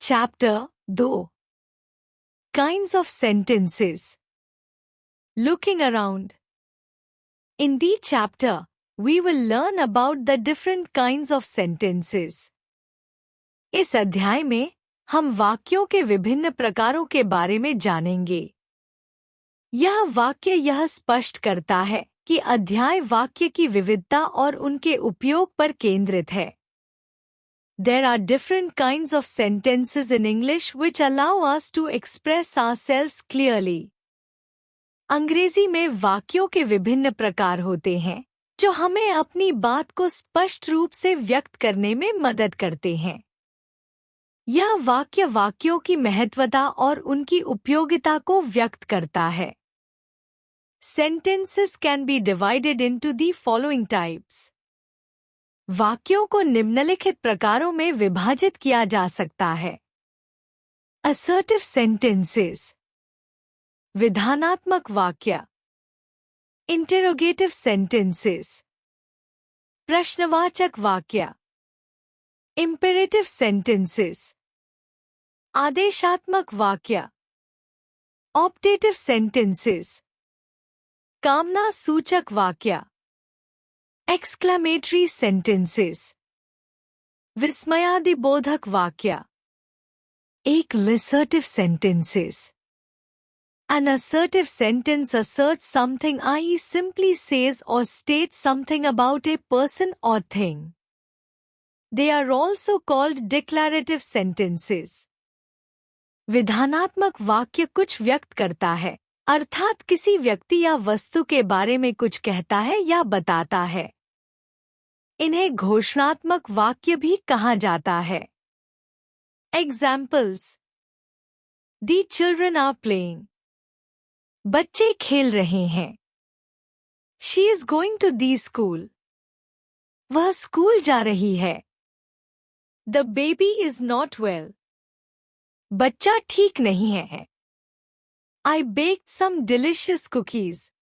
Chapter 2 Kinds of Sentences. Looking around. In this chapter, we will learn about the different kinds of sentences. इस अध्याय में हम वाक्यों के विभिन्न प्रकारों के बारे में जानेंगे। यह वाक्य यह स्पष्ट करता है कि अध्याय वाक्य की विविधता और उनके उपयोग पर केंद्रित है। There are different kinds of sentences in English which allow us to express ourselves clearly. अंग्रेजी में वाक्यों के विभिन्न प्रकार होते हैं जो हमें अपनी बात को स्पष्ट रूप से व्यक्त करने में मदद करते हैं। यह वाक्य वाक्यों की महत्वता और उनकी उपयोगिता को व्यक्त करता है। Sentences can be divided into the following types. वाक्यों को निम्नलिखित प्रकारों में विभाजित किया जा सकता है। Assertive sentences, विधानात्मक वाक्य। Interrogative sentences, प्रश्नवाचक वाक्य। Imperative sentences, आदेशात्मक वाक्य। Optative sentences, कामना सूचक वाक्य। Exclamatory sentences, विस्मयादिबोधक वाक्य। एक assertive sentences. An assertive sentence asserts something, i.e. simply says or states something about a person or thing. They are also called declarative sentences. विधानात्मक वाक्य कुछ व्यक्त करता है, अर्थात किसी व्यक्ति या वस्तु के बारे में कुछ कहता है या बताता है। इन्हें घोषणात्मक वाक्य भी कहा जाता है। Examples. The children are playing. बच्चे खेल रहे हैं। She is going to the school. वह स्कूल जा रही है। The baby is not well. बच्चा ठीक नहीं है। I baked some delicious cookies.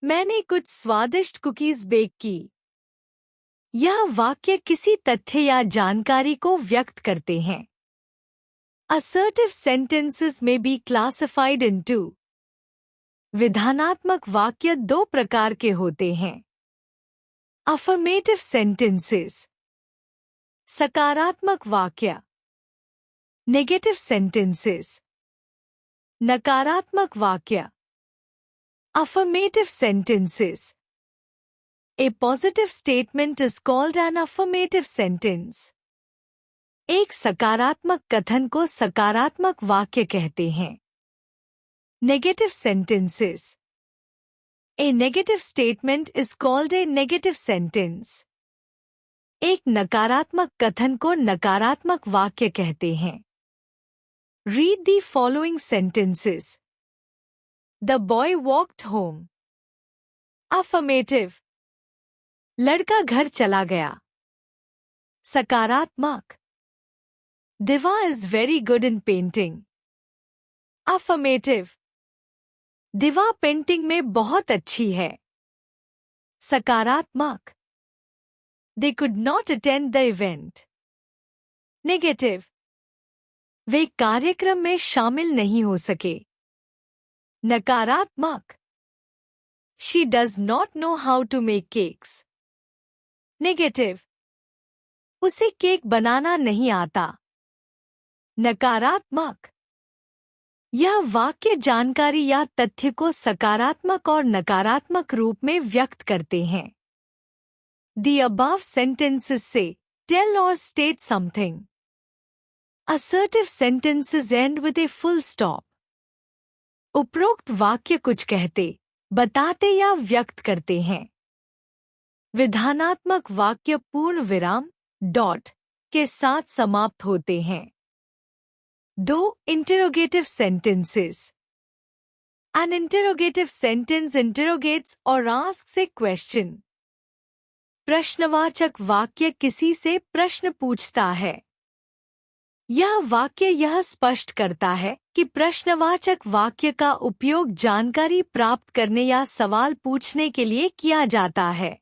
मैंने कुछ स्वादिष्ट कुकीज बेक की। यह वाक्य किसी तथ्य या जानकारी को व्यक्त करते हैं। Assertive sentences may be classified into. विधानात्मक वाक्य दो प्रकार के होते हैं। Affirmative sentences, सकारात्मक वाक्य। Negative sentences, नकारात्मक वाक्य। Affirmative sentences. A positive statement is called an affirmative sentence. एक सकारात्मक कथन को सकारात्मक वाक्य कहते हैं। Negative sentences. A negative statement is called a negative sentence. एक नकारात्मक कथन को नकारात्मक वाक्य कहते हैं। Read the following sentences. The boy walked home. Affirmative. लड़का घर चला गया। सकारात्मक। Diva is very good in painting. Affirmative. दिवा पेंटिंग में बहुत अच्छी है। सकारात्मक। They could not attend the event. Negative. वे कार्यक्रम में शामिल नहीं हो सके। नकारात्मक। She does not know how to make cakes. Negative. उसे केक बनाना नहीं आता। नकारात्मक। यह वाक्य जानकारी या तथ्य को सकारात्मक और नकारात्मक रूप में व्यक्त करते हैं। The above sentences say, tell or state something. Assertive sentences end with a full stop. उपरोक्त वाक्य कुछ कहते, बताते या व्यक्त करते हैं। विधानात्मक वाक्य पूर्ण विराम, डॉट, के साथ समाप्त होते हैं। दो interrogative sentences. An interrogative sentence interrogates or asks a question. प्रश्नवाचक वाक्य किसी से प्रश्न पूछता है। यह वाक्य यह स्पष्ट करता है कि प्रश्नवाचक वाक्य का उपयोग जानकारी प्राप्त करने या सवाल पूछने के लिए किया जाता है।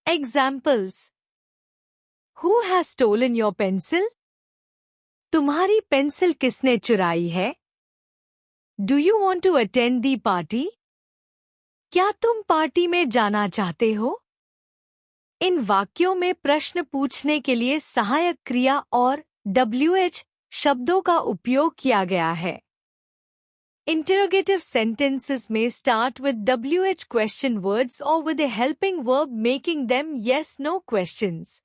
Examples. Who has stolen your pencil? तुम्हारी पेंसिल किसने चुराई है? Do you want to attend the party? क्या तुम पार्टी में जाना चाहते हो? इन वाक्यों में प्रश्न पूछने के लिए सहायक क्रिया और WH शब्दों का उपयोग किया गया है। Interrogative sentences may start with WH question words or with a helping verb making them yes/no questions.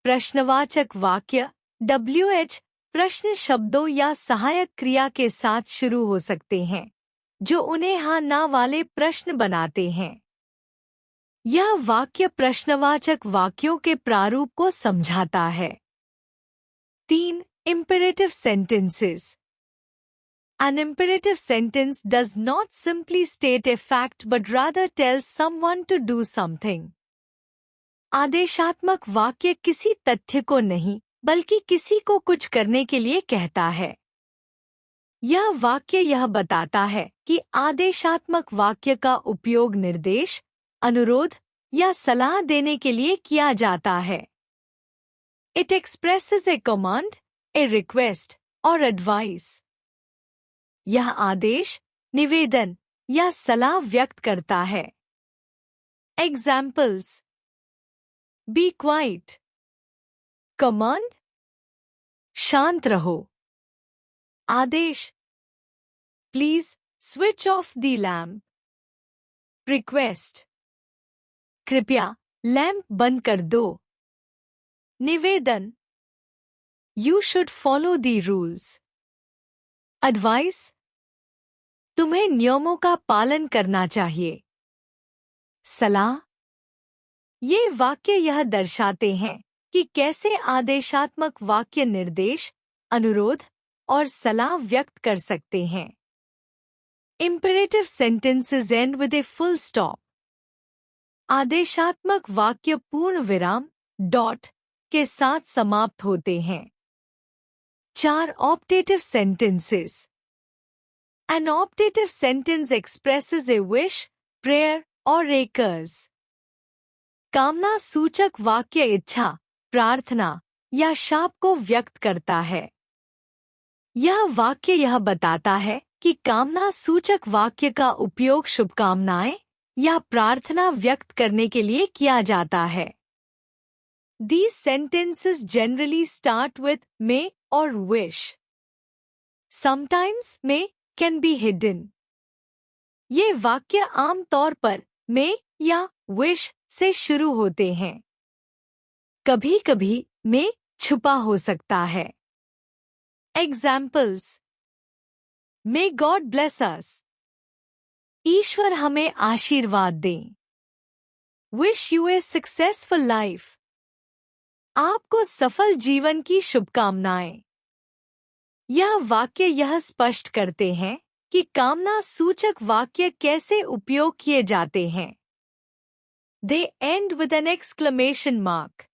प्रश्नवाचक वाक्य WH प्रश्न शब्दों या सहायक क्रिया के साथ शुरू हो सकते हैं, जो उन्हें हाँ/ना वाले प्रश्न बनाते हैं। यह वाक्य प्रश्नवाचक वाक्यों के प्रारूप को समझाता है। 3. Imperative sentences. An imperative sentence does not simply state a fact but rather tells someone to do something. आदेशात्मक वाक्य किसी तथ्य को नहीं, बल्कि किसी को कुछ करने के लिए कहता है। यह वाक्य यह बताता है कि आदेशात्मक वाक्य का उपयोग निर्देश, अनुरोध या सलाह देने के लिए किया जाता है। It expresses a command, a request or advice. यह आदेश, निवेदन या सलाह व्यक्त करता है। Examples: Be quiet. Command: शांत रहो। आदेश: Please switch off the lamp. Request: कृपया लैंप बंद कर दो। निवेदन: You should follow the rules. Advice: तुम्हें नियमों का पालन करना चाहिए। सलाह: ये वाक्य यह दर्शाते हैं कि कैसे आदेशात्मक वाक्य निर्देश, अनुरोध और सलाह व्यक्त कर सकते हैं। Imperative sentences end with a full stop. आदेशात्मक वाक्य पूर्ण विराम डॉट के साथ समाप्त होते हैं। 4. Optative sentences. An optative sentence expresses a wish, prayer or a curse. कामना सूचक वाक्य इच्छा, प्रार्थना या शाप को व्यक्त करता है। यह वाक्य यह बताता है कि कामना सूचक वाक्य का उपयोग शुभकामनाएं या प्रार्थना व्यक्त करने के लिए किया जाता है। These sentences generally start with may or wish. Sometimes may can be hidden. ये वाक्य आम तौर पर may या wish से शुरू होते हैं। कभी-कभी may छुपा हो सकता है। Examples: May God bless us. ईश्वर हमें आशीर्वाद दें। Wish you a successful life. आपको सफल जीवन की शुभकामनाएं। यह वाक्य यह स्पष्ट करते हैं कि कामना सूचक वाक्य कैसे उपयोग किए जाते हैं। They end with an exclamation mark.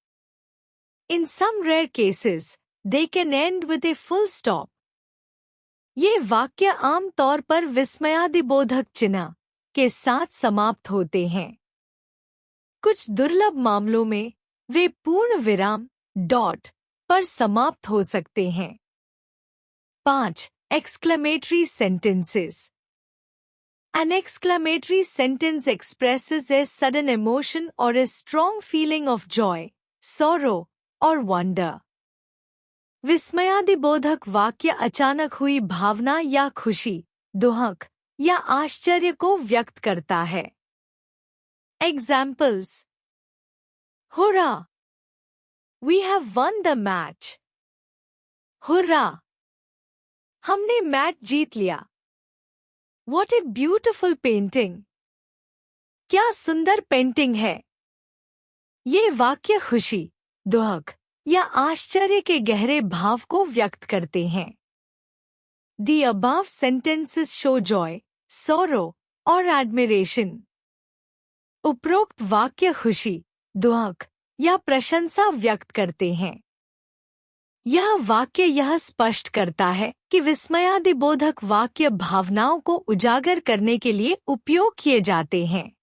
In some rare cases, they can end with a full stop. ये वाक्य आम तौर पर विस्मयादिबोधक चिन्ह के साथ समाप्त होते हैं। कुछ दुर्लभ मामलों में वे पूर्ण विराम डॉट पर समाप्त हो सकते हैं। 5. Exclamatory sentences. An exclamatory sentence expresses a sudden emotion or a strong feeling of joy, sorrow, or wonder. विस्मयादिबोधक वाक्य अचानक हुई भावना या खुशी, दुहक या आश्चर्य को व्यक्त करता है। Examples: Hurrah! We have won the match. Hurrah! हमने मैच जीत लिया। What a beautiful painting! क्या सुंदर पेंटिंग है। ये वाक्य खुशी, दुहक या आश्चर्य के गहरे भाव को व्यक्त करते हैं। The above sentences show joy, sorrow or admiration. उपरोक्त वाक्य खुशी, दुहक या प्रशंसा व्यक्त करते हैं। यह वाक्य यह स्पष्ट करता है कि विस्मयादिबोधक वाक्य भावनाओं को उजागर करने के लिए उपयोग किए जाते हैं।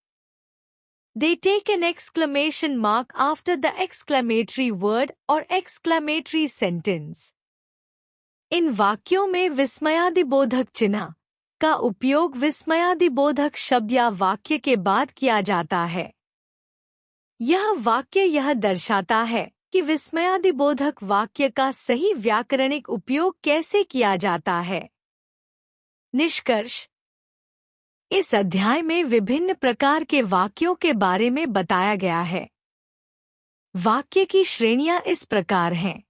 They take an exclamation mark after the exclamatory word or exclamatory sentence. इन वाक्यों में विस्मयादिबोधक चिन्ह का उपयोग विस्मयादिबोधक शब्द या वाक्य के बाद किया जाता है। यह वाक्य यह दर्शाता है कि विस्मयादिबोधक वाक्य का सही व्याकरणिक उपयोग कैसे किया जाता है। निष्कर्ष: इस अध्याय में विभिन्न प्रकार के वाक्यों के बारे में बताया गया है। वाक्य की श्रेणियां इस प्रकार हैं।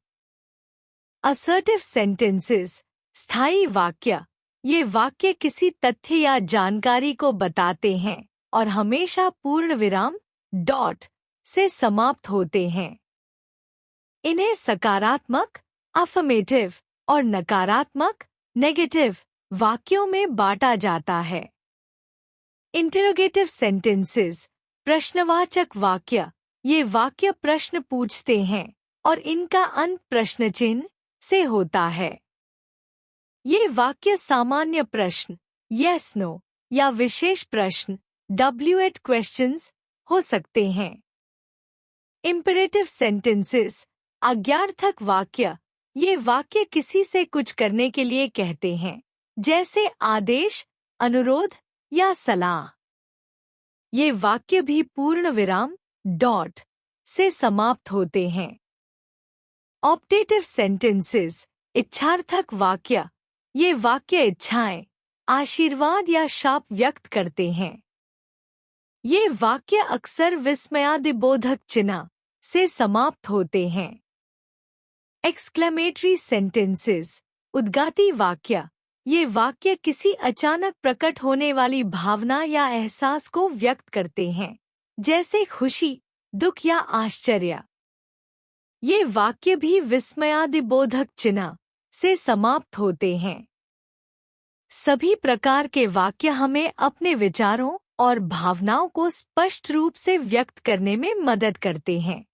असर्टिव सेंटेंसेस, स्थायी वाक्य। ये वाक्य किसी तथ्य या जानकारी को बताते हैं और हमेशा पूर्ण विराम डॉट से समाप्त होते हैं। इन्हें सकारात्मक अफर्मेटिव और नकारात्मक नेगेटिव वाक्यों में बांटा जाता है। इंटरोगेटिव सेंटेंसेस, प्रश्नवाचक वाक्य। ये वाक्य प्रश्न पूछते हैं और इनका अंत प्रश्न चिन्ह से होता है। ये वाक्य सामान्य प्रश्न yes no या विशेष प्रश्न W8 क्वेश्चंस हो सकते हैं। इंपेरेटिव सेंटेंसेस, आज्ञार्थक वाक्य। ये वाक्य किसी से कुछ करने के लिए कहते हैं, जैसे आदेश, अनुरोध या सलाह। ये वाक्य भी पूर्ण विराम डॉट से समाप्त होते हैं। ऑप्टेटिव सेंटेंसेस, इच्छार्थक वाक्य। ये वाक्य इच्छाएं, आशीर्वाद या शाप व्यक्त करते हैं। ये वाक्य अक्सर विस्मयादिबोधक चिन्ह से समाप्त होते हैं। एक्सक्लेमेटरी सेंटेंसेस, उद्गाती वाक्य। ये वाक्य किसी अचानक प्रकट होने वाली भावना या एहसास को व्यक्त करते हैं, जैसे खुशी, दुख या आश्चर्य। ये वाक्य भी विस्मयादिबोधक चिन्ह से समाप्त होते हैं। सभी प्रकार के वाक्य हमें अपने विचारों और भावनाओं को स्पष्ट रूप से व्यक्त करने में मदद करते हैं।